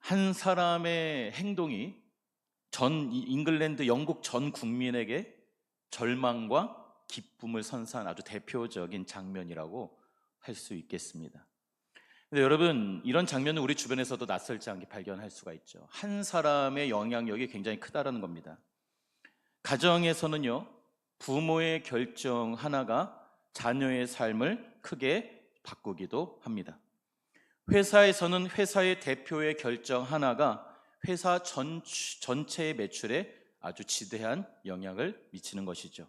한 사람의 행동이 전 잉글랜드 영국 전 국민에게 절망과 기쁨을 선사한 아주 대표적인 장면이라고 할 수 있겠습니다. 근데 여러분, 이런 장면은 우리 주변에서도 낯설지 않게 발견할 수가 있죠. 한 사람의 영향력이 굉장히 크다라는 겁니다. 가정에서는요, 부모의 결정 하나가 자녀의 삶을 크게 바꾸기도 합니다. 회사에서는 회사의 대표의 결정 하나가 회사 전체의 매출에 아주 지대한 영향을 미치는 것이죠.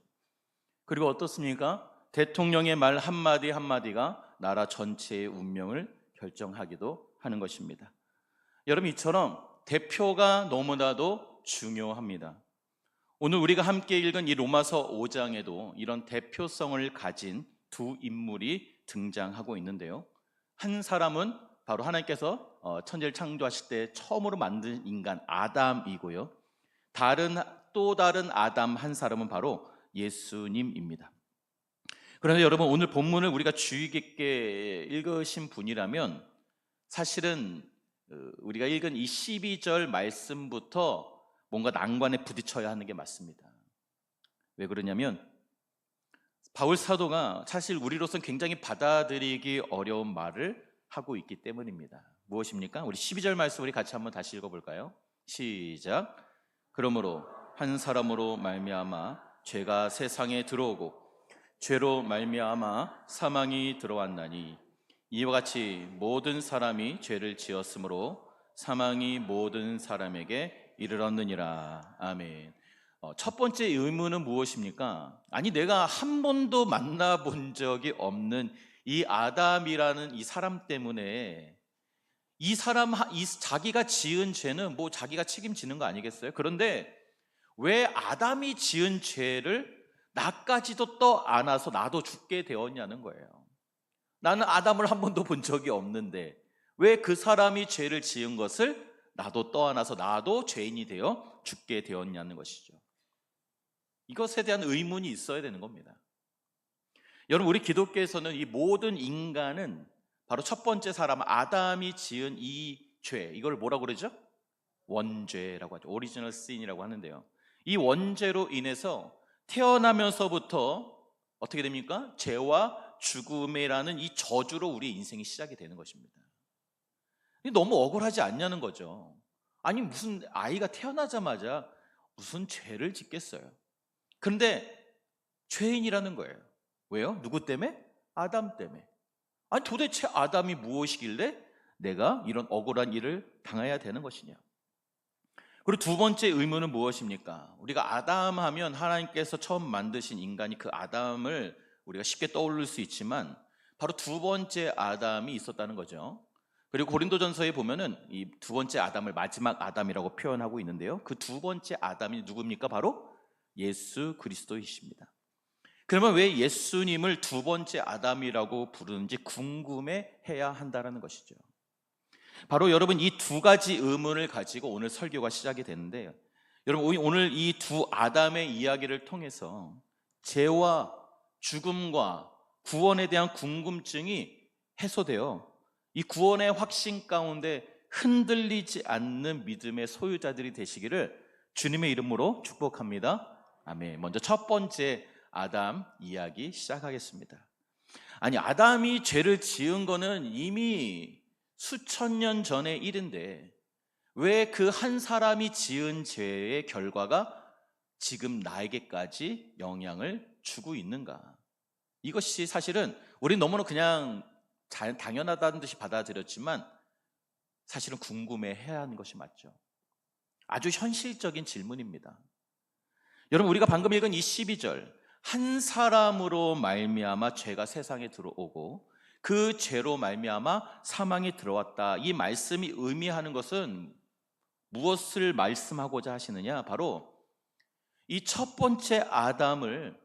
그리고 어떻습니까? 대통령의 말 한마디 한마디가 나라 전체의 운명을 결정하기도 하는 것입니다. 여러분, 이처럼 대표가 너무나도 중요합니다. 오늘 우리가 함께 읽은 이 로마서 5장에도 이런 대표성을 가진 두 인물이 등장하고 있는데요. 한 사람은 바로 하나님께서 천지를 창조하실 때 처음으로 만든 인간 아담이고요. 또 다른 아담 한 사람은 바로 예수님입니다. 그런데 여러분, 오늘 본문을 우리가 주의 깊게 읽으신 분이라면 사실은 우리가 읽은 이 12절 말씀부터 뭔가 난관에 부딪혀야 하는 게 맞습니다. 왜 그러냐면 바울 사도가 사실 우리로서는 굉장히 받아들이기 어려운 말을 하고 있기 때문입니다. 무엇입니까? 우리 12절 말씀 우리 같이 한번 다시 읽어볼까요? 시작. 그러므로 한 사람으로 말미암아 죄가 세상에 들어오고 죄로 말미암아 사망이 들어왔나니 이와 같이 모든 사람이 죄를 지었으므로 사망이 모든 사람에게 이르렀느니라. 아멘. 첫 번째 의문은 무엇입니까? 아니, 내가 한 번도 만나본 적이 없는 이 아담이라는 이 사람 때문에 자기가 지은 죄는 뭐 자기가 책임지는 거 아니겠어요? 그런데 왜 아담이 지은 죄를 나까지도 떠안아서 나도 죽게 되었냐는 거예요. 나는 아담을 한 번도 본 적이 없는데 왜 그 사람이 죄를 지은 것을 나도 떠안아서 나도 죄인이 되어 죽게 되었냐는 것이죠. 이것에 대한 의문이 있어야 되는 겁니다. 여러분, 우리 기독교에서는 이 모든 인간은 바로 첫 번째 사람 아담이 지은 이 죄, 이걸 뭐라고 그러죠? 원죄라고 하죠. 오리지널 신이라고 하는데요. 이 원죄로 인해서 태어나면서부터 어떻게 됩니까? 죄와 죽음이라는 이 저주로 우리 인생이 시작이 되는 것입니다. 너무 억울하지 않냐는 거죠. 아니, 무슨 아이가 태어나자마자 무슨 죄를 짓겠어요? 그런데 죄인이라는 거예요. 왜요? 누구 때문에? 아담 때문에. 아니, 도대체 아담이 무엇이길래 내가 이런 억울한 일을 당해야 되는 것이냐? 그리고 두 번째 의문은 무엇입니까? 우리가 아담 하면 하나님께서 처음 만드신 인간이 그 아담을 우리가 쉽게 떠올릴 수 있지만 바로 두 번째 아담이 있었다는 거죠. 그리고 고린도전서에 보면은 이 두 번째 아담을 마지막 아담이라고 표현하고 있는데요. 그 두 번째 아담이 누굽니까? 바로 예수 그리스도이십니다. 그러면 왜 예수님을 두 번째 아담이라고 부르는지 궁금해해야 한다는 것이죠. 바로 여러분, 이 두 가지 의문을 가지고 오늘 설교가 시작이 되는데요. 여러분, 오늘 이 두 아담의 이야기를 통해서 죄와 죽음과 구원에 대한 궁금증이 해소되어 이 구원의 확신 가운데 흔들리지 않는 믿음의 소유자들이 되시기를 주님의 이름으로 축복합니다. 아멘. 먼저 첫 번째 아담 이야기 시작하겠습니다. 아니, 아담이 죄를 지은 거는 이미 수천 년 전의 일인데 왜 그 한 사람이 지은 죄의 결과가 지금 나에게까지 영향을 주고 있는가? 이것이 사실은 우리 너무나 그냥 당연하다는 듯이 받아들였지만 사실은 궁금해해야 하는 것이 맞죠. 아주 현실적인 질문입니다. 여러분, 우리가 방금 읽은 이 12절, 한 사람으로 말미암아 죄가 세상에 들어오고 그 죄로 말미암아 사망이 들어왔다. 이 말씀이 의미하는 것은 무엇을 말씀하고자 하시느냐? 바로 이 첫 번째 아담을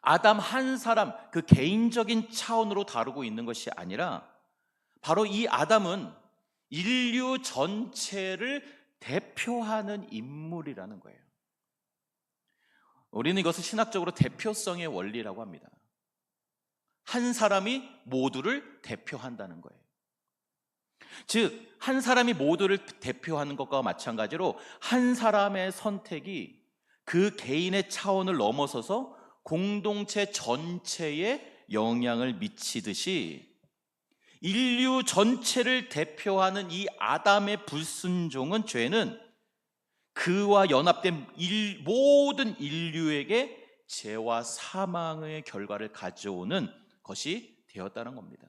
아담 한 사람, 그 개인적인 차원으로 다루고 있는 것이 아니라 바로 이 아담은 인류 전체를 대표하는 인물이라는 거예요. 우리는 이것을 신학적으로 대표성의 원리라고 합니다. 한 사람이 모두를 대표한다는 거예요. 즉 한 사람이 모두를 대표하는 것과 마찬가지로 한 사람의 선택이 그 개인의 차원을 넘어서서 공동체 전체에 영향을 미치듯이 인류 전체를 대표하는 이 아담의 불순종은, 죄는 그와 연합된 모든 인류에게 죄와 사망의 결과를 가져오는 것이 되었다는 겁니다.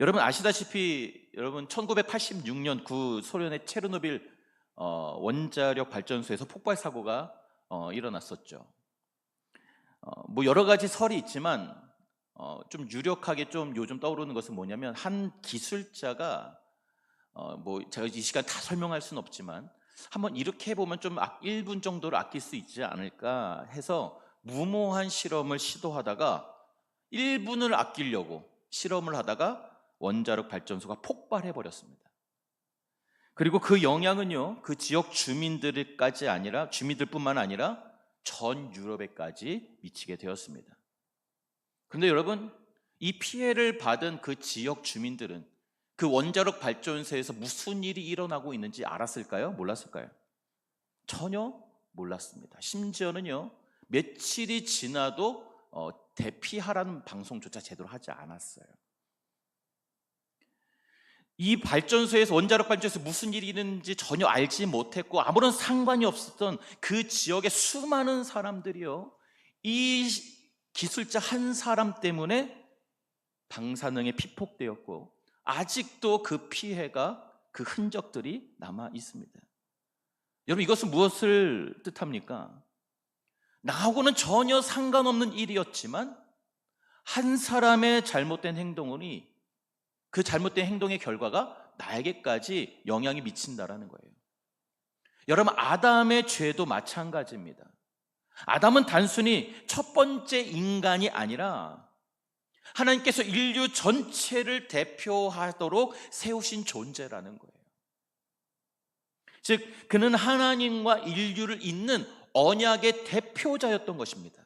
여러분 아시다시피, 여러분 1986년 그 소련의 체르노빌 원자력 발전소에서 폭발 사고가 일어났었죠. 뭐 여러 가지 설이 있지만 좀 유력하게 좀 요즘 떠오르는 것은 뭐냐면, 한 기술자가 뭐 제가 이 시간 다 설명할 수는 없지만 한번 이렇게 해보면 좀 1분 정도를 아낄 수 있지 않을까 해서 무모한 실험을 시도하다가 1분을 아끼려고 실험을 하다가 원자력 발전소가 폭발해 버렸습니다. 그리고 그 영향은요, 그 지역 주민들뿐만 아니라 전 유럽에까지 미치게 되었습니다. 그런데 여러분, 이 피해를 받은 그 지역 주민들은 그 원자력 발전소에서 무슨 일이 일어나고 있는지 알았을까요? 몰랐을까요? 전혀 몰랐습니다. 심지어는요, 며칠이 지나도 대피하라는 방송조차 제대로 하지 않았어요. 이 발전소에서, 원자력 발전소에서 무슨 일이 있는지 전혀 알지 못했고 아무런 상관이 없었던 그 지역의 수많은 사람들이요, 이 기술자 한 사람 때문에 방사능에 피폭되었고 아직도 그 피해가, 그 흔적들이 남아 있습니다. 여러분, 이것은 무엇을 뜻합니까? 나하고는 전혀 상관없는 일이었지만 한 사람의 잘못된 행동이, 그 잘못된 행동의 결과가 나에게까지 영향이 미친다라는 거예요. 여러분, 아담의 죄도 마찬가지입니다. 아담은 단순히 첫 번째 인간이 아니라 하나님께서 인류 전체를 대표하도록 세우신 존재라는 거예요. 즉 그는 하나님과 인류를 잇는 언약의 대표자였던 것입니다.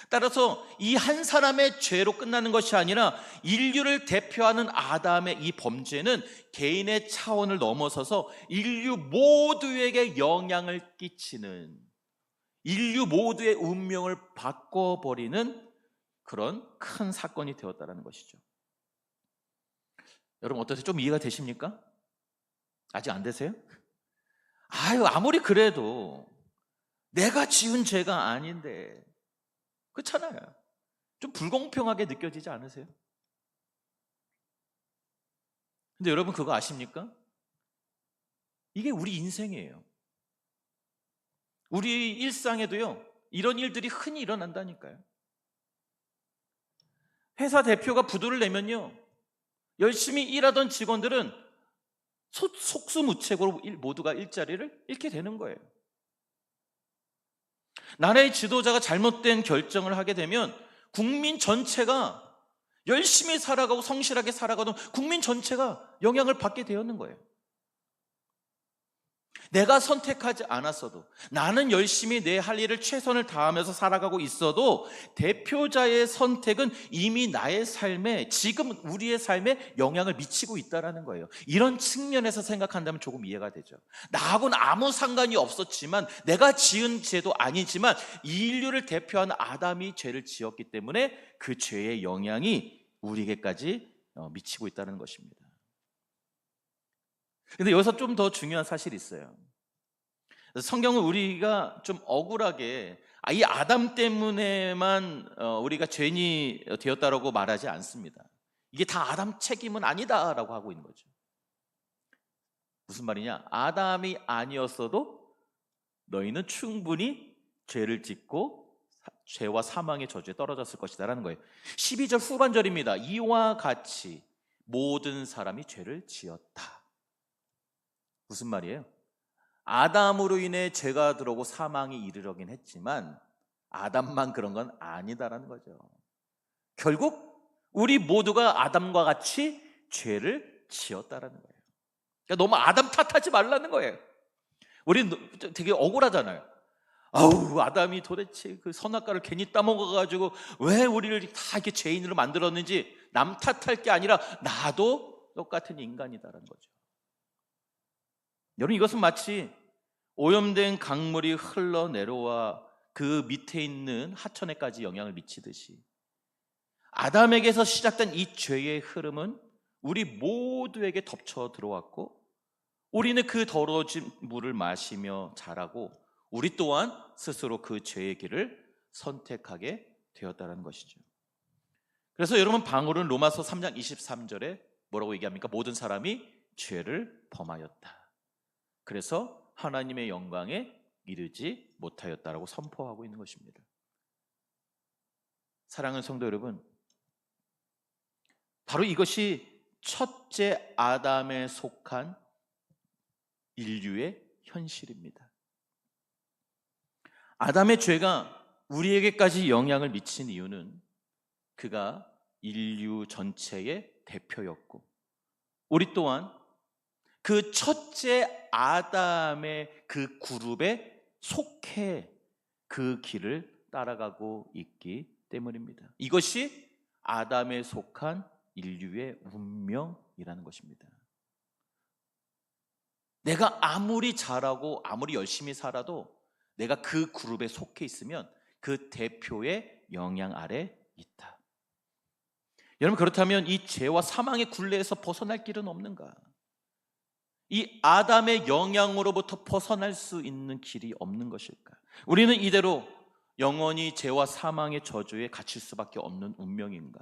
따라서 이 한 사람의 죄로 끝나는 것이 아니라 인류를 대표하는 아담의 이 범죄는 개인의 차원을 넘어서서 인류 모두에게 영향을 끼치는, 인류 모두의 운명을 바꿔버리는 그런 큰 사건이 되었다는 것이죠. 여러분 어떠세요? 좀 이해가 되십니까? 아직 안 되세요? 아무리 그래도 내가 지은 죄가 아닌데, 그렇잖아요. 좀 불공평하게 느껴지지 않으세요? 근데 여러분 그거 아십니까? 이게 우리 인생이에요. 우리 일상에도요, 이런 일들이 흔히 일어난다니까요. 회사 대표가 부도를 내면요, 열심히 일하던 직원들은 속수무책으로 모두가 일자리를 잃게 되는 거예요. 나라의 지도자가 잘못된 결정을 하게 되면 국민 전체가, 열심히 살아가고 성실하게 살아가던 국민 전체가 영향을 받게 되었는 거예요. 내가 선택하지 않았어도, 나는 열심히 내 할 일을 최선을 다하면서 살아가고 있어도 대표자의 선택은 이미 나의 삶에, 지금 우리의 삶에 영향을 미치고 있다는 거예요. 이런 측면에서 생각한다면 조금 이해가 되죠. 나하고는 아무 상관이 없었지만, 내가 지은 죄도 아니지만 인류를 대표하는 아담이 죄를 지었기 때문에 그 죄의 영향이 우리에게까지 미치고 있다는 것입니다. 근데 여기서 좀 더 중요한 사실이 있어요. 성경은 우리가 좀 억울하게 이 아담 때문에만 우리가 죄인이 되었다라고 말하지 않습니다. 이게 다 아담 책임은 아니다라고 하고 있는 거죠. 무슨 말이냐? 아담이 아니었어도 너희는 충분히 죄를 짓고 죄와 사망의 저주에 떨어졌을 것이다라는 거예요. 12절 후반절입니다. 이와 같이 모든 사람이 죄를 지었다. 무슨 말이에요? 아담으로 인해 죄가 들어오고 사망이 이르러긴 했지만 아담만 그런 건 아니다라는 거죠. 결국 우리 모두가 아담과 같이 죄를 지었다라는 거예요. 그러니까 너무 아담 탓하지 말라는 거예요. 우리 되게 억울하잖아요. 아담이 도대체 그 선악과를 괜히 따먹어가지고 왜 우리를 다 이렇게 죄인으로 만들었는지 남 탓할 게 아니라 나도 똑같은 인간이다라는 거죠. 여러분, 이것은 마치 오염된 강물이 흘러내려와 그 밑에 있는 하천에까지 영향을 미치듯이 아담에게서 시작된 이 죄의 흐름은 우리 모두에게 덮쳐 들어왔고, 우리는 그 더러워진 물을 마시며 자라고 우리 또한 스스로 그 죄의 길을 선택하게 되었다는 것이죠. 그래서 여러분, 바울은 로마서 3장 23절에 뭐라고 얘기합니까? 모든 사람이 죄를 범하였다. 그래서 하나님의 영광에 이르지 못하였다라고 선포하고 있는 것입니다. 사랑하는 성도 여러분, 바로 이것이 첫째 아담에 속한 인류의 현실입니다. 아담의 죄가 우리에게까지 영향을 미친 이유는 그가 인류 전체의 대표였고, 우리 또한 그 첫째 아담의 그 그룹에 속해 그 길을 따라가고 있기 때문입니다. 이것이 아담에 속한 인류의 운명이라는 것입니다. 내가 아무리 잘하고 아무리 열심히 살아도 내가 그 그룹에 속해 있으면 그 대표의 영향 아래 있다. 여러분, 그렇다면 이 죄와 사망의 굴레에서 벗어날 길은 없는가? 이 아담의 영향으로부터 벗어날 수 있는 길이 없는 것일까? 우리는 이대로 영원히 죄와 사망의 저주에 갇힐 수밖에 없는 운명인가?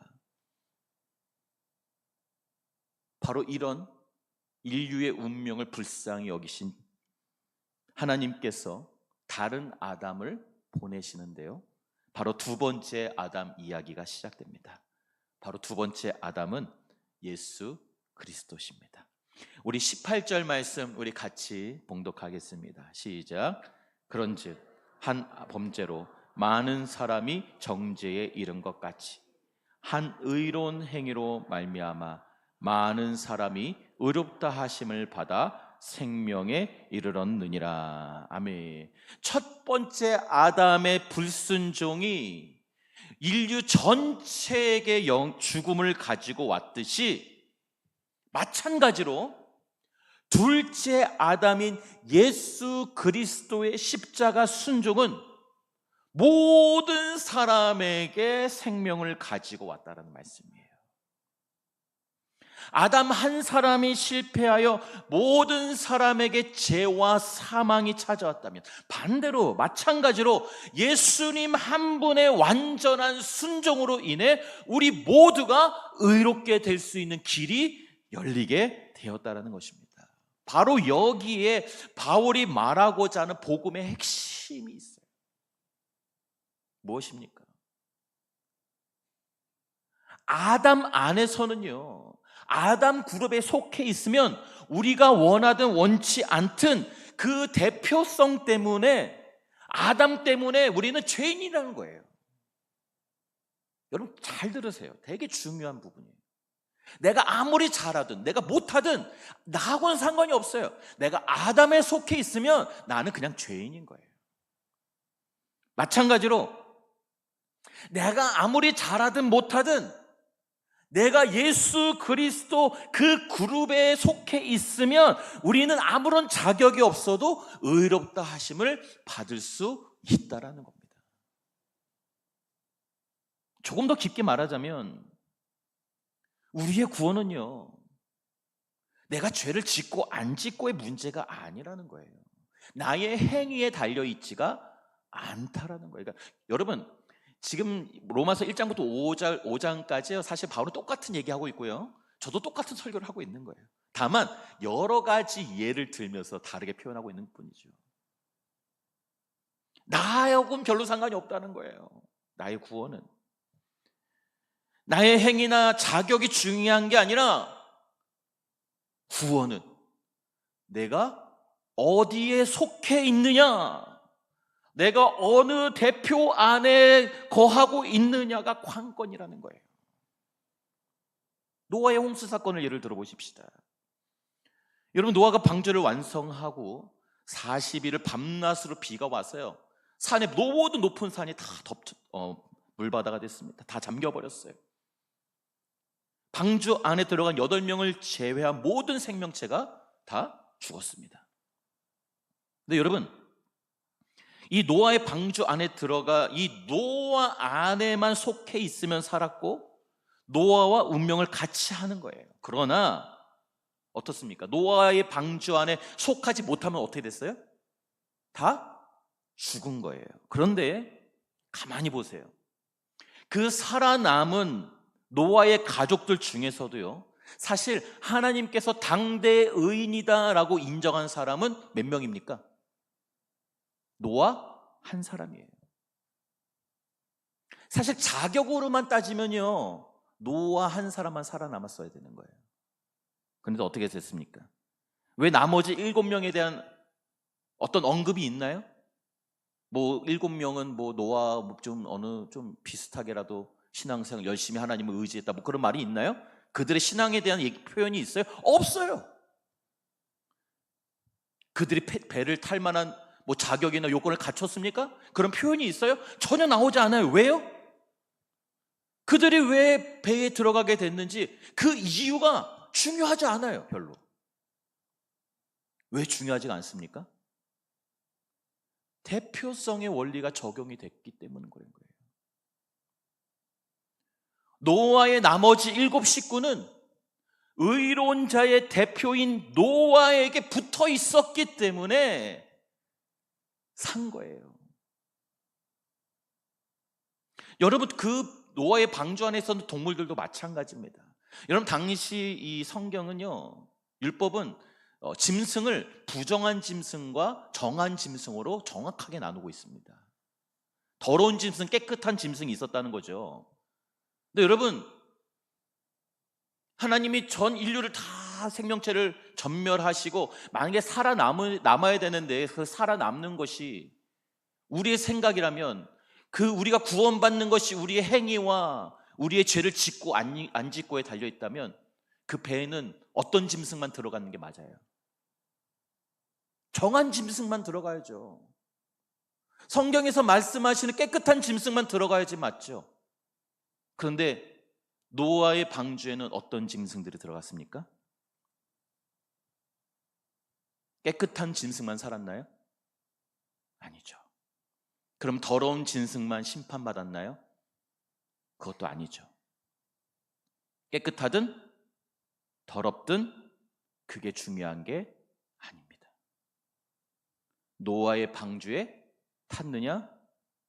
바로 이런 인류의 운명을 불쌍히 여기신 하나님께서 다른 아담을 보내시는데요, 바로 두 번째 아담 이야기가 시작됩니다. 바로 두 번째 아담은 예수 그리스도십니다. 우리 18절 말씀 우리 같이 봉독하겠습니다. 시작. 그런즉 한 범죄로 많은 사람이 정죄에 이른 것 같이 한 의로운 행위로 말미암아 많은 사람이 의롭다 하심을 받아 생명에 이르렀느니라. 아멘. 첫 번째 아담의 불순종이 인류 전체에게 죽음을 가지고 왔듯이, 마찬가지로 둘째 아담인 예수 그리스도의 십자가 순종은 모든 사람에게 생명을 가지고 왔다는 말씀이에요. 아담 한 사람이 실패하여 모든 사람에게 죄와 사망이 찾아왔다면, 반대로 마찬가지로 예수님 한 분의 완전한 순종으로 인해 우리 모두가 의롭게 될 수 있는 길이 열리게 되었다는 것입니다. 바로 여기에 바울이 말하고자 하는 복음의 핵심이 있어요. 무엇입니까? 아담 안에서는요, 아담 그룹에 속해 있으면 우리가 원하든 원치 않든 그 대표성 때문에, 아담 때문에 우리는 죄인이라는 거예요. 여러분, 잘 들으세요. 되게 중요한 부분이에요. 내가 아무리 잘하든 내가 못하든 나하고는 상관이 없어요. 내가 아담에 속해 있으면 나는 그냥 죄인인 거예요. 마찬가지로 내가 아무리 잘하든 못하든 내가 예수 그리스도 그 그룹에 속해 있으면 우리는 아무런 자격이 없어도 의롭다 하심을 받을 수 있다라는 겁니다. 조금 더 깊게 말하자면 우리의 구원은요, 내가 죄를 짓고 안 짓고의 문제가 아니라는 거예요. 나의 행위에 달려있지가 않다라는 거예요. 그러니까 여러분, 지금 로마서 1장부터 5장까지 사실 바울은 똑같은 얘기하고 있고요, 저도 똑같은 설교를 하고 있는 거예요. 다만 여러 가지 예를 들면서 다르게 표현하고 있는 뿐이죠. 나하고는 별로 상관이 없다는 거예요. 나의 구원은 나의 행위나 자격이 중요한 게 아니라, 구원은 내가 어디에 속해 있느냐, 내가 어느 대표 안에 거하고 있느냐가 관건이라는 거예요. 노아의 홍수 사건을 예를 들어 보십시다. 여러분, 노아가 방주를 완성하고 40일을 밤낮으로 비가 왔어요. 산의 모든 높은 산이 다 물바다가 됐습니다. 다 잠겨버렸어요. 방주 안에 들어간 8명을 제외한 모든 생명체가 다 죽었습니다. 근데 여러분, 이 노아의 방주 안에 들어가 이 노아 안에만 속해 있으면 살았고 노아와 운명을 같이 하는 거예요. 그러나 어떻습니까? 노아의 방주 안에 속하지 못하면 어떻게 됐어요? 다 죽은 거예요. 그런데 가만히 보세요. 그 살아남은 노아의 가족들 중에서도요, 사실 하나님께서 당대 의인이다라고 인정한 사람은 몇 명입니까? 노아 한 사람이에요. 사실 자격으로만 따지면요, 노아 한 사람만 살아남았어야 되는 거예요. 그런데 어떻게 됐습니까? 왜 나머지 7명에 대한 어떤 언급이 있나요? 뭐 7명은 뭐 노아 좀 어느 좀 비슷하게라도 신앙생활 열심히 하나님을 의지했다, 뭐 그런 말이 있나요? 그들의 신앙에 대한 표현이 있어요? 없어요. 그들이 배를 탈 만한 뭐 자격이나 요건을 갖췄습니까? 그런 표현이 있어요? 전혀 나오지 않아요. 왜요? 그들이 왜 배에 들어가게 됐는지 그 이유가 중요하지 않아요. 별로. 왜 중요하지가 않습니까? 대표성의 원리가 적용이 됐기 때문인 거예요. 노아의 나머지 7 식구는 의로운 자의 대표인 노아에게 붙어 있었기 때문에 산 거예요. 여러분, 그 노아의 방주 안에 있었던 동물들도 마찬가지입니다. 여러분, 당시 이 성경은요, 율법은 짐승을 부정한 짐승과 정한 짐승으로 정확하게 나누고 있습니다. 더러운 짐승, 깨끗한 짐승이 있었다는 거죠. 근데 여러분, 하나님이 전 인류를 다 생명체를 전멸하시고 만약에 살아남아야 되는데 그 살아남는 것이 우리의 생각이라면, 그 우리가 구원받는 것이 우리의 행위와 우리의 죄를 짓고 안 짓고에 달려있다면 그 배에는 어떤 짐승만 들어가는 게 맞아요? 정한 짐승만 들어가야죠. 성경에서 말씀하시는 깨끗한 짐승만 들어가야지 맞죠? 그런데 노아의 방주에는 어떤 짐승들이 들어갔습니까? 깨끗한 짐승만 살았나요? 아니죠. 그럼 더러운 짐승만 심판받았나요? 그것도 아니죠. 깨끗하든 더럽든 그게 중요한 게 아닙니다. 노아의 방주에 탔느냐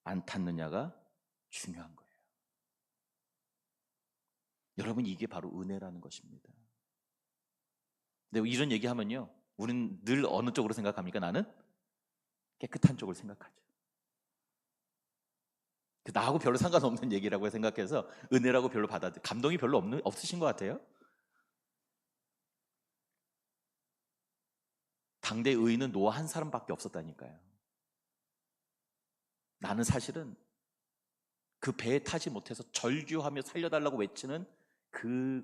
안 탔느냐가 중요한 거예요. 여러분, 이게 바로 은혜라는 것입니다. 근데 이런 얘기하면요, 우리는 늘 어느 쪽으로 생각합니까? 나는 깨끗한 쪽을 생각하죠. 나하고 별로 상관없는 얘기라고 생각해서 은혜라고 별로 감동이 별로 없으신 것 같아요. 당대 의인은 노아 한 사람밖에 없었다니까요. 나는 사실은 그 배에 타지 못해서 절규하며 살려달라고 외치는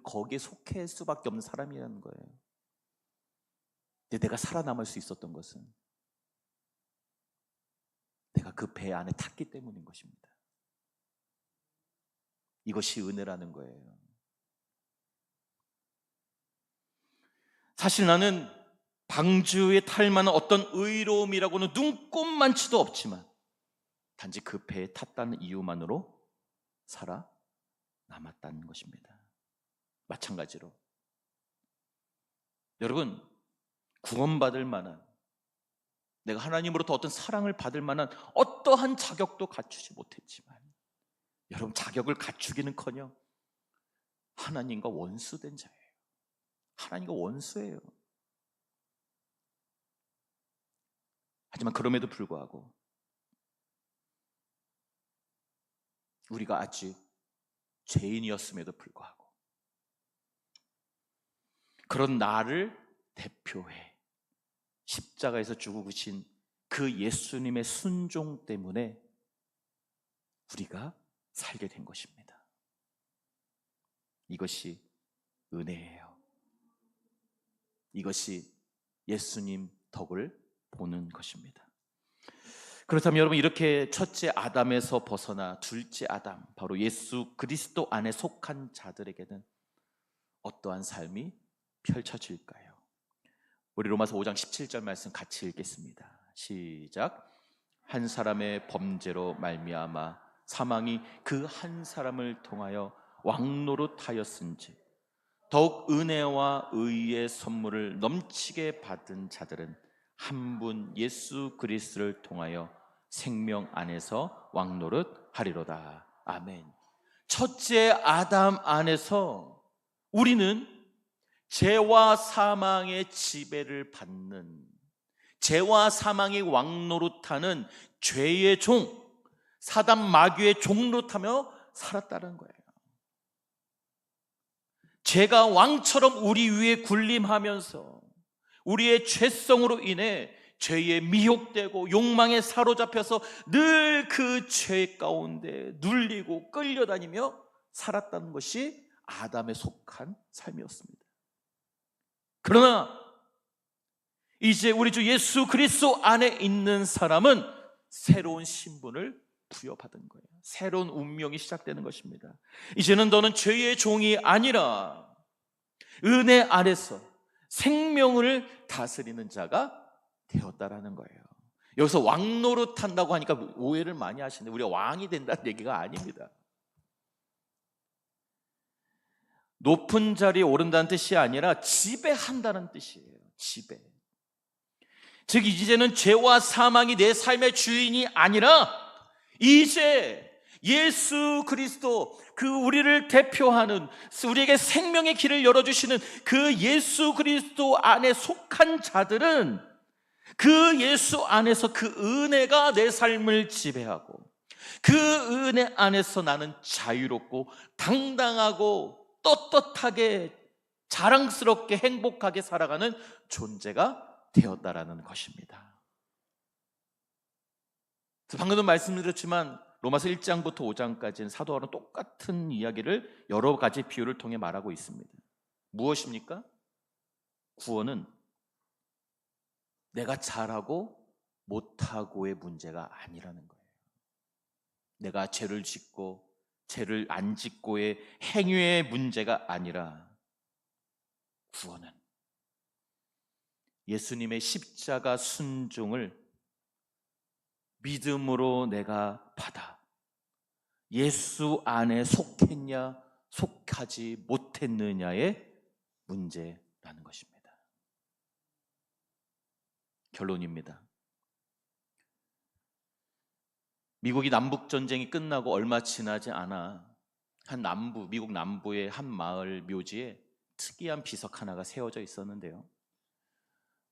거기에 속해 수밖에 없는 사람이라는 거예요. 근데 내가 살아남을 수 있었던 것은 내가 그 배 안에 탔기 때문인 것입니다. 이것이 은혜라는 거예요. 사실 나는 방주에 탈 만한 어떤 의로움이라고는 눈꼽만치도 없지만 단지 그 배에 탔다는 이유만으로 살아남았다는 것입니다. 마찬가지로 여러분, 구원받을 만한, 내가 하나님으로부터 어떤 사랑을 받을 만한 어떠한 자격도 갖추지 못했지만, 여러분, 자격을 갖추기는커녕 하나님과 원수된 자예요. 하나님과 원수예요. 하지만 그럼에도 불구하고 우리가 아직 죄인이었음에도 불구하고 그런 나를 대표해 십자가에서 죽으신 그 예수님의 순종 때문에 우리가 살게 된 것입니다. 이것이 은혜예요. 이것이 예수님 덕을 보는 것입니다. 그렇다면 여러분, 이렇게 첫째 아담에서 벗어나 둘째 아담, 바로 예수 그리스도 안에 속한 자들에게는 어떠한 삶이 펼쳐질까요? 우리 로마서 5장 17절 말씀 같이 읽겠습니다. 시작. 한 사람의 범죄로 말미암아 사망이 그 한 사람을 통하여 왕노릇하였은지 더욱 은혜와 의의 선물을 넘치게 받은 자들은 한 분 예수 그리스도를 통하여 생명 안에서 왕노릇하리로다. 아멘. 첫째 아담 안에서 우리는 죄와 사망의 지배를 받는, 죄와 사망이 왕노릇하는 죄의 종, 사단 마귀의 종노릇하며 살았다는 거예요. 죄가 왕처럼 우리 위에 군림하면서 우리의 죄성으로 인해 죄에 미혹되고 욕망에 사로잡혀서 늘 그 죄 가운데 눌리고 끌려다니며 살았다는 것이 아담에 속한 삶이었습니다. 그러나 이제 우리 주 예수 그리스도 안에 있는 사람은 새로운 신분을 부여받은 거예요. 새로운 운명이 시작되는 것입니다. 이제는 너는 죄의 종이 아니라 은혜 안에서 생명을 다스리는 자가 되었다라는 거예요. 여기서 왕노릇한다고 하니까 오해를 많이 하시는데 우리가 왕이 된다는 얘기가 아닙니다. 높은 자리에 오른다는 뜻이 아니라 지배한다는 뜻이에요. 지배. 즉 이제는 죄와 사망이 내 삶의 주인이 아니라 이제 예수 그리스도, 그 우리를 대표하는, 우리에게 생명의 길을 열어주시는 그 예수 그리스도 안에 속한 자들은 그 예수 안에서 그 은혜가 내 삶을 지배하고 그 은혜 안에서 나는 자유롭고 당당하고 떳떳하게 자랑스럽게 행복하게 살아가는 존재가 되었다라는 것입니다. 방금도 말씀드렸지만 로마서 1장부터 5장까지는 사도 바울은 똑같은 이야기를 여러 가지 비유를 통해 말하고 있습니다. 무엇입니까? 구원은 내가 잘하고 못하고의 문제가 아니라는 거예요. 내가 죄를 짓고 죄를 안 짓고의 행위의 문제가 아니라 구원은 예수님의 십자가 순종을 믿음으로 내가 받아 예수 안에 속했냐 속하지 못했느냐의 문제라는 것입니다. 결론입니다. 미국이 남북전쟁이 끝나고 얼마 지나지 않아 미국 남부의 한 마을 묘지에 특이한 비석 하나가 세워져 있었는데요.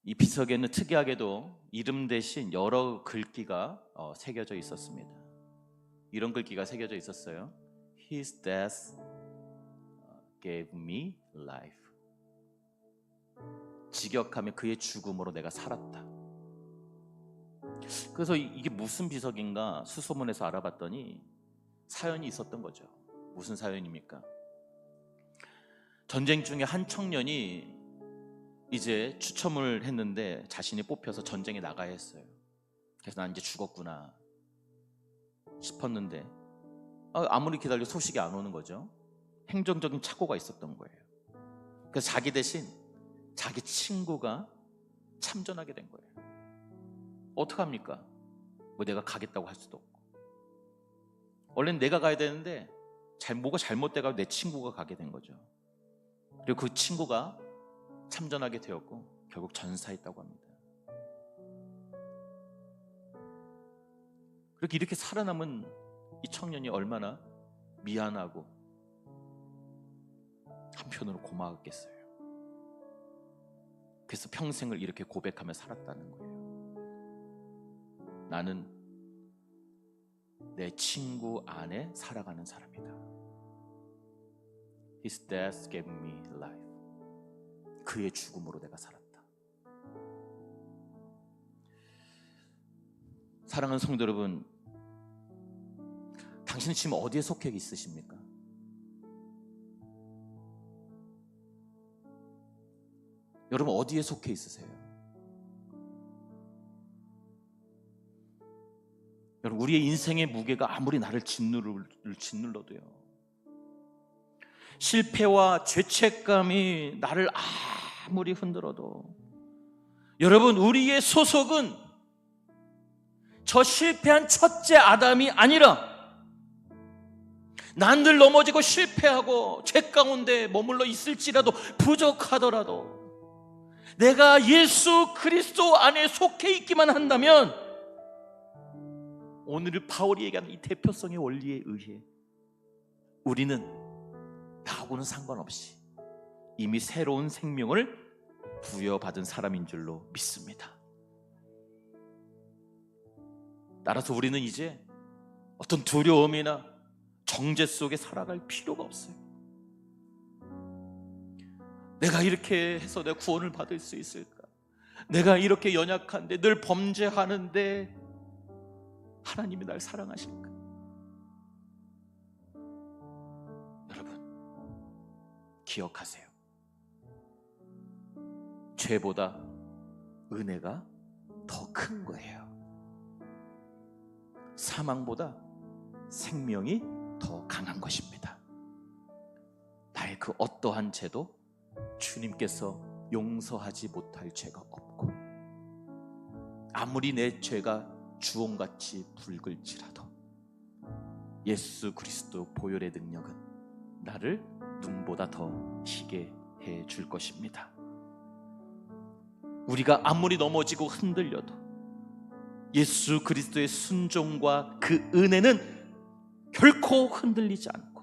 이 비석에는 특이하게도 이름 대신 여러 글귀가 새겨져 있었습니다. 이런 글귀가 새겨져 있었어요. His death gave me life. 직역하면 그의 죽음으로 내가 살았다. 그래서 이게 무슨 비석인가 수소문해서 알아봤더니 사연이 있었던 거죠. 무슨 사연입니까? 전쟁 중에 한 청년이 이제 추첨을 했는데 자신이 뽑혀서 전쟁에 나가야 했어요. 그래서 난 이제 죽었구나 싶었는데 아무리 기다려도 소식이 안 오는 거죠. 행정적인 착오가 있었던 거예요. 그래서 자기 대신 자기 친구가 참전하게 된 거예요. 어떡합니까? 뭐 내가 가겠다고 할 수도 없고. 원래는 내가 가야 되는데 뭐가 잘못돼가지고 내 친구가 가게 된 거죠. 그리고 그 친구가 참전하게 되었고 결국 전사했다고 합니다. 그렇게 이렇게 살아남은 이 청년이 얼마나 미안하고 한편으로 고마웠겠어요. 그래서 평생을 이렇게 고백하며 살았다는 거예요. 나는 내 친구 안에 살아가는 사람이다. His death gave me life. 그의 죽음으로 내가 살았다. 사랑하는 성도 여러분, 당신은 지금 어디에 속해 있으십니까? 여러분 어디에 속해 있으세요? 여러분 우리의 인생의 무게가 아무리 나를 짓눌러도요, 실패와 죄책감이 나를 아무리 흔들어도, 여러분, 우리의 소속은 저 실패한 첫째 아담이 아니라, 난 늘 넘어지고 실패하고 죄 가운데 머물러 있을지라도, 부족하더라도 내가 예수 그리스도 안에 속해 있기만 한다면, 오늘 바울이 얘기하는 이 대표성의 원리에 의해 우리는 나하고는 상관없이 이미 새로운 생명을 부여받은 사람인 줄로 믿습니다. 따라서 우리는 이제 어떤 두려움이나 정죄 속에 살아갈 필요가 없어요. 내가 이렇게 해서 내가 구원을 받을 수 있을까? 내가 이렇게 연약한데, 늘 범죄하는데 하나님이 날 사랑하실까? 여러분, 기억하세요. 죄보다 은혜가 더 큰 거예요. 사망보다 생명이 더 강한 것입니다. 나의 그 어떠한 죄도 주님께서 용서하지 못할 죄가 없고, 아무리 내 죄가 주홍같이 붉을지라도 예수 그리스도 보혈의 능력은 나를 눈보다 더 희게 해 줄 것입니다. 우리가 아무리 넘어지고 흔들려도 예수 그리스도의 순종과 그 은혜는 결코 흔들리지 않고,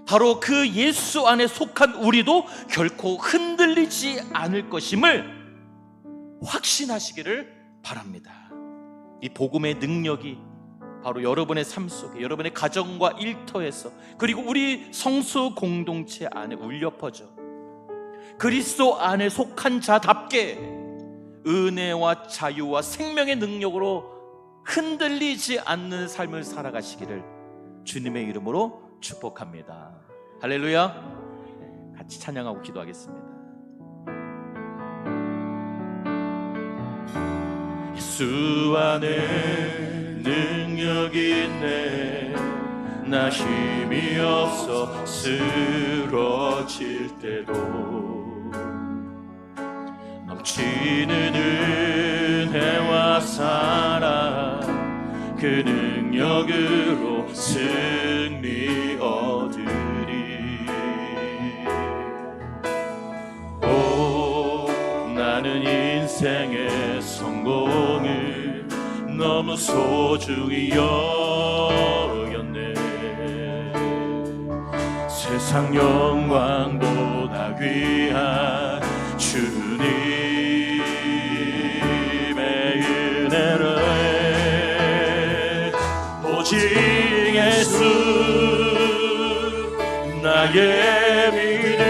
바로 그 예수 안에 속한 우리도 결코 흔들리지 않을 것임을 확신하시기를 바랍니다. 이 복음의 능력이 바로 여러분의 삶 속에, 여러분의 가정과 일터에서, 그리고 우리 성수 공동체 안에 울려 퍼져 그리스도 안에 속한 자답게 은혜와 자유와 생명의 능력으로 흔들리지 않는 삶을 살아가시기를 주님의 이름으로 축복합니다. 할렐루야. 같이 찬양하고 기도하겠습니다. 예수 안에 능력이 있네. 나 힘이 없어 쓰러질 때도 넘치는 은혜와 사랑, 그 능력으로 승리 얻으리. 오, 나는 인생의 성공을 너무 소중히 여겼네. 세상 영광보다 귀한 주님의 은혜를, 오직 예수 나의 믿음,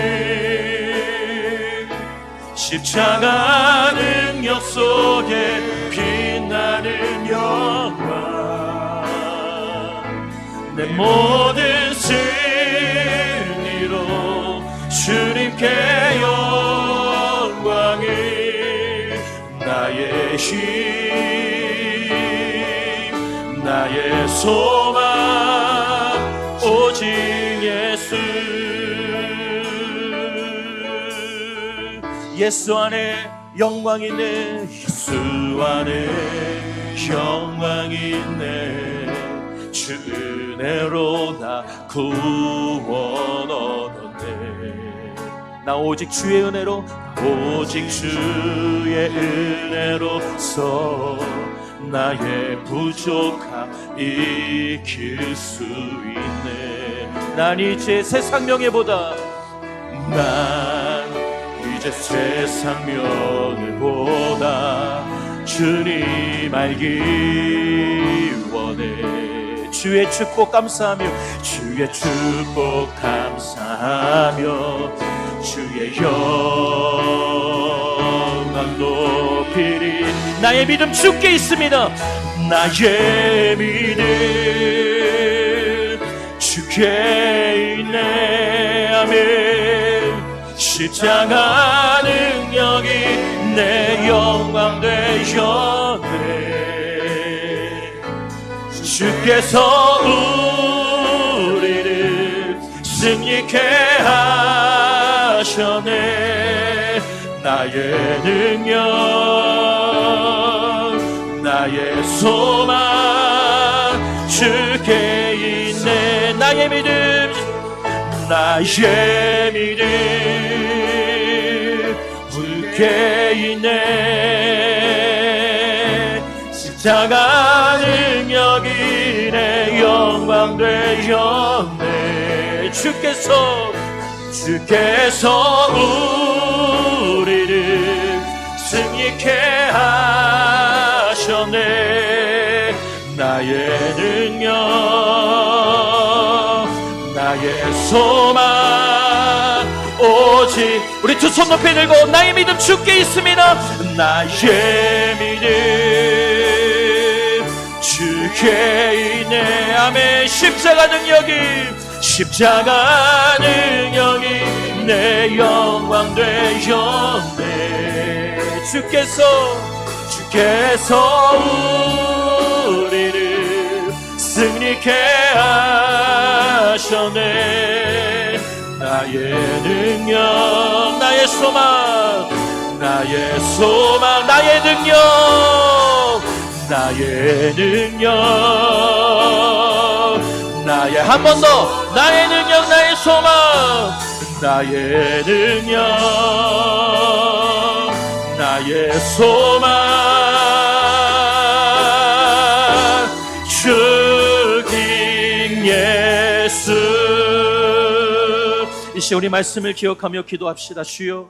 십자가 능력 속에 빛나는 영광, 내 모든 승리로 주님께 영광을, 나의 힘, 나의 소망, 오직 예수. 예수 안에 영광이 있네. 예수 안에 영광이 있네. 주 은혜로 나 구원 얻었네. 나 오직 주의 은혜로, 오직 주의 은혜로서 나의 부족함 익힐 수 있네. 난 이제 세상 명예보다, 난 이제 세상 명예보다 주님 알기 원해. 주의 축복 감사하며, 주의 축복 감사하며, 주의 영광 높이리. 나의 믿음 주께 있습니다. 나의 믿음 주께 있네. 아멘. 십자가 능력이 내 영광 되셨네. 주께서 우리를 승리케 있게 하셨네. 나의 능력, 나의 소망 주께 있네. 나의 믿음, 나의 믿음 주께 있네. 십자가 능력이 내 영광 되셨네. 주께서 우리를 승리케 하셨네. 나의 능력, 나의 소망 오직 우리 두 손 높이 들고 나의 믿음 주께 있습니다. 나의 믿음 주께 있네. 아멘. 십자가 능력이 내 영광 되셨네. 주께서 우리를 승리케 하셨네. 나의 능력, 나의 소망, 나의 능력, 나의 한 번 더 나의 능력, 나의 소망, 나의 능력, 나의 소망 주님 예수. 이 시간 우리 말씀을 기억하며 기도합시다. 주여,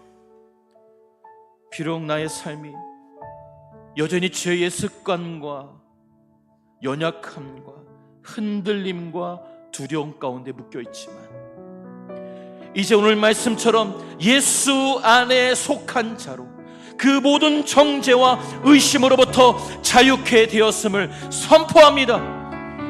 비록 나의 삶이 여전히 죄의 습관과 연약함과 흔들림과 두려움 가운데 묶여있지만 이제 오늘 말씀처럼 예수 안에 속한 자로 그 모든 정죄와 의심으로부터 자유케 되었음을 선포합니다.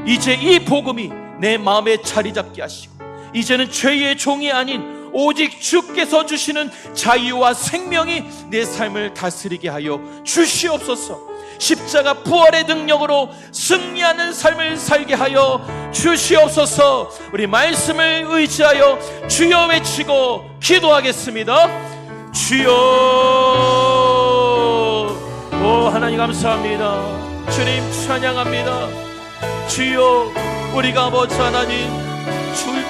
이제 이 복음이 내 마음에 자리 잡게 하시고 이제는 죄의 종이 아닌 오직 주께서 주시는 자유와 생명이 내 삶을 다스리게 하여 주시옵소서. 십자가 부활의 능력으로 승리하는 삶을 살게 하여 주시옵소서. 우리 말씀을 의지하여 주여 외치고 기도하겠습니다. 주여. 오 하나님 감사합니다. 주님 찬양합니다. 주여, 우리가 아버지 하나님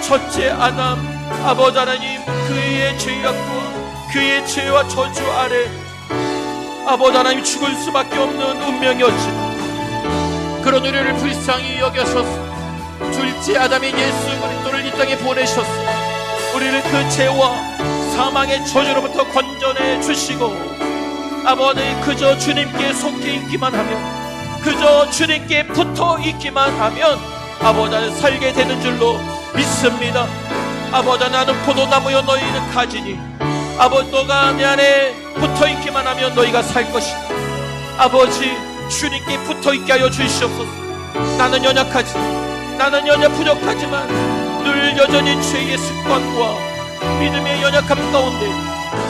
첫째 아담 아버지 하나님 그의 죄악과 그의 죄와 저주 아래 아버지 하나님 죽을 수밖에 없는 운명이었지만 그런 우리를 불쌍히 여겨셔서 둘째 아담인 예수 그리스도를 이 땅에 보내셔서 우리를 그 죄와 사망의 저주로부터 건져내 주시고 아버지 그저 주님께 속해 있기만 하면 그저 주님께 붙어 있기만 하면 아버지 하나님 살게 되는 줄로 믿습니다. 아버지 나는 포도나무여 너희는 가지니 아버지 너가 내 안에 붙어있기만 하면 너희가 살 것이다. 아버지 주님께 붙어있게 하여 주시옵소서. 나는 연약하지 나는 부족하지만 늘 여전히 죄의 습관과 믿음의 연약함 가운데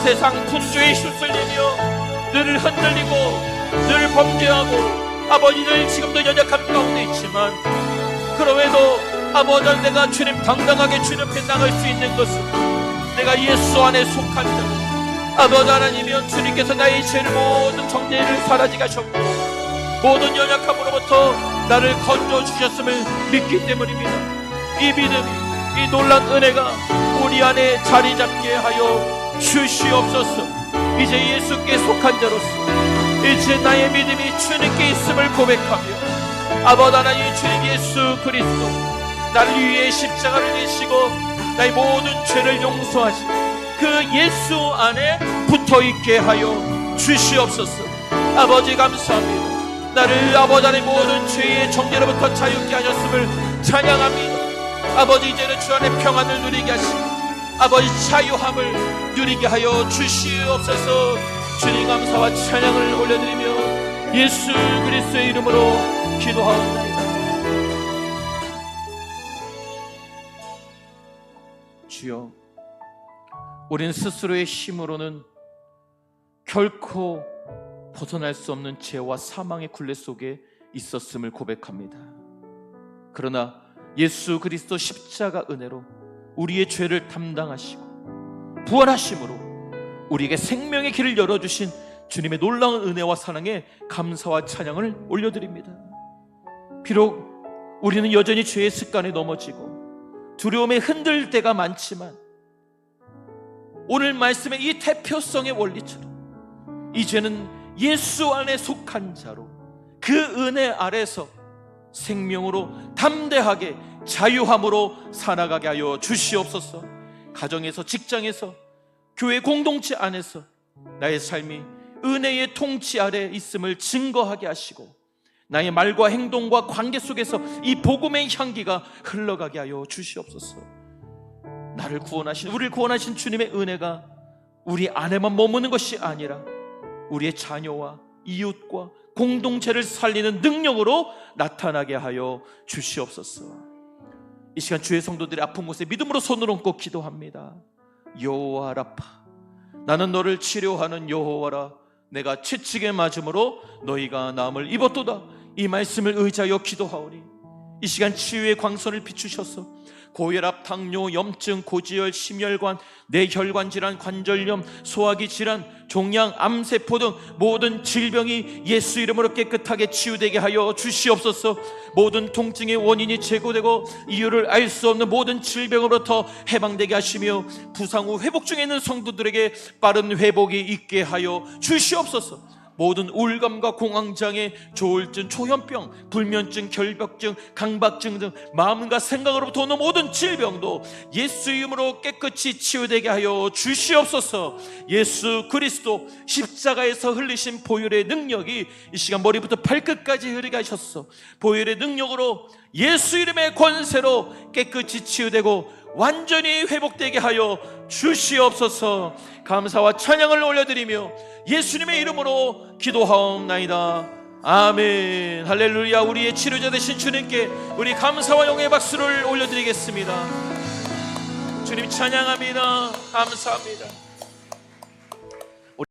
세상 분주의 휩쓸리며 늘 흔들리고 늘 범죄하고 아버지 늘 지금도 연약함 가운데 있지만 그럼에도 아버지 내가 주님 당당하게 주님 앞에 나갈 수 있는 것은 내가 예수 안에 속한 자로 아버지 하나님이여 주님께서 나의 죄를 모든 정죄를 사라지게 하셨고 모든 연약함으로부터 나를 건져주셨음을 믿기 때문입니다. 이 믿음이 이 놀란 은혜가 우리 안에 자리 잡게 하여 주시옵소서. 이제 예수께 속한 자로서 이제 나의 믿음이 주님께 있음을 고백하며 아버지 하나님 주님 예수 그리스도 나를 위해 십자가를 지시고 나의 모든 죄를 용서하시 그 예수 안에 붙어있게 하여 주시옵소서. 아버지 감사합니다. 나를 아버지 안에 모든 죄의 정죄로부터 자유케 하셨음을 찬양합니다. 아버지 이제는 주 안에 평안을 누리게 하시고 아버지 자유함을 누리게 하여 주시옵소서. 주님 감사와 찬양을 올려드리며 예수 그리스도의 이름으로 기도하옵나이다. 주여, 우린 스스로의 힘으로는 결코 벗어날 수 없는 죄와 사망의 굴레 속에 있었음을 고백합니다. 그러나 예수 그리스도 십자가 은혜로 우리의 죄를 담당하시고 부활하심으로 우리에게 생명의 길을 열어주신 주님의 놀라운 은혜와 사랑에 감사와 찬양을 올려드립니다. 비록 우리는 여전히 죄의 습관에 넘어지고 두려움에 흔들릴 때가 많지만 오늘 말씀의 이 대표성의 원리처럼 이제는 예수 안에 속한 자로 그 은혜 아래서 생명으로 담대하게 자유함으로 살아가게 하여 주시옵소서. 가정에서, 직장에서, 교회 공동체 안에서 나의 삶이 은혜의 통치 아래 있음을 증거하게 하시고 나의 말과 행동과 관계 속에서 이 복음의 향기가 흘러가게 하여 주시옵소서. 나를 구원하신, 우리를 구원하신 주님의 은혜가 우리 안에만 머무는 것이 아니라 우리의 자녀와 이웃과 공동체를 살리는 능력으로 나타나게 하여 주시옵소서. 이 시간 주의 성도들의 아픈 곳에 믿음으로 손을 얹고 기도합니다. 여호와 라파, 나는 너를 치료하는 여호와라. 내가 채찍에 맞음으로 너희가 나음을 입었도다. 이 말씀을 의지하여 기도하오니 이 시간 치유의 광선을 비추셔서 고혈압, 당뇨, 염증, 고지혈, 심혈관, 뇌혈관 질환, 관절염, 소화기 질환, 종양, 암세포 등 모든 질병이 예수 이름으로 깨끗하게 치유되게 하여 주시옵소서. 모든 통증의 원인이 제거되고 이유를 알 수 없는 모든 질병으로부터 해방되게 하시며 부상 후 회복 중에 있는 성도들에게 빠른 회복이 있게 하여 주시옵소서. 모든 우울감과 공황장애, 조울증, 초현병, 불면증, 결벽증, 강박증 등 마음과 생각으로부터 오는 모든 질병도 예수 이름으로 깨끗이 치유되게 하여 주시옵소서. 예수 그리스도 십자가에서 흘리신 보혈의 능력이 이 시간 머리부터 발끝까지 흐르게 하셨어. 보혈의 능력으로 예수 이름의 권세로 깨끗이 치유되고 완전히 회복되게 하여 주시옵소서. 감사와 찬양을 올려드리며 예수님의 이름으로 기도하옵나이다. 아멘. 할렐루야. 우리의 치료자 되신 주님께 우리 감사와 영광의 박수를 올려드리겠습니다. 주님 찬양합니다. 감사합니다.